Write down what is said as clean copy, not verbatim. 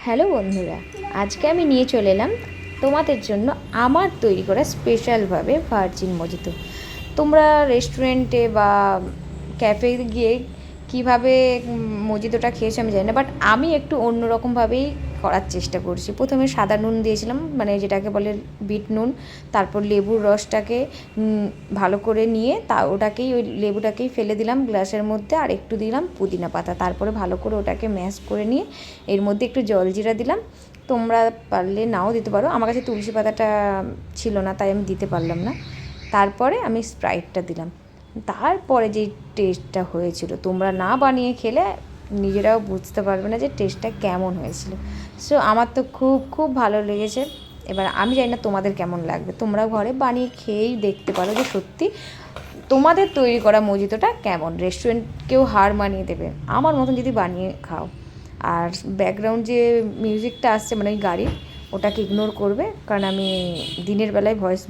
Hello বন্ধুরা, আজকে আমি নিয়ে চলে এলাম তোমাদের জন্য আমার তৈরি করা স্পেশালভাবে ভার্জিন মজিতো। তোমরা রেস্টুরেন্টে বা ক্যাফে গিয়ে কীভাবে মজিতোটা খেয়েছো আমি জানি না, বাট আমি একটু অন্যরকমভাবেই করার চেষ্টা করছি। প্রথমে সাদা নুন দিয়েছিলাম, মানে যেটাকে বলে বিট নুন। তারপর লেবুর রসটাকে ভালো করে নিয়ে ওটাকেই ওই লেবুটাকেই ফেলে দিলাম গ্লাসের মধ্যে, আর একটু দিলাম পুদিনা পাতা। তারপরে ভালো করে ওটাকে ম্যাশ করে নিয়ে এর মধ্যে একটু জলজিরা দিলাম। তোমরা পারলে নাও দিতে পারো, আমার কাছে তুলসী পাতাটা ছিল না তাই আমি দিতে পারলাম না। তারপরে আমি স্প্রাইটটা দিলাম। তারপরে যে টেস্টটা হয়েছিল, তোমরা না বানিয়ে খেলে নিজেরাও বুঝতে পারবে না যে টেস্টটা কেমন হয়েছিল। সো আমার তো খুব খুব ভালো লেগেছে। এবার আমি জানি না তোমাদের কেমন লাগবে, তোমরা ঘরে বানিয়ে খেয়েই দেখতে পারো যে সত্যি তোমাদের তৈরি করা মজিতোটা কেমন। রেস্টুরেন্টকেও হার মানিয়ে দেবে আমার মতন যদি বানিয়ে খাও। আর ব্যাকগ্রাউন্ড যে মিউজিকটা আসছে মানে ওই গাড়ির, ওটাকে ইগনোর করবে, কারণ আমি দিনের বেলায় ভয়েস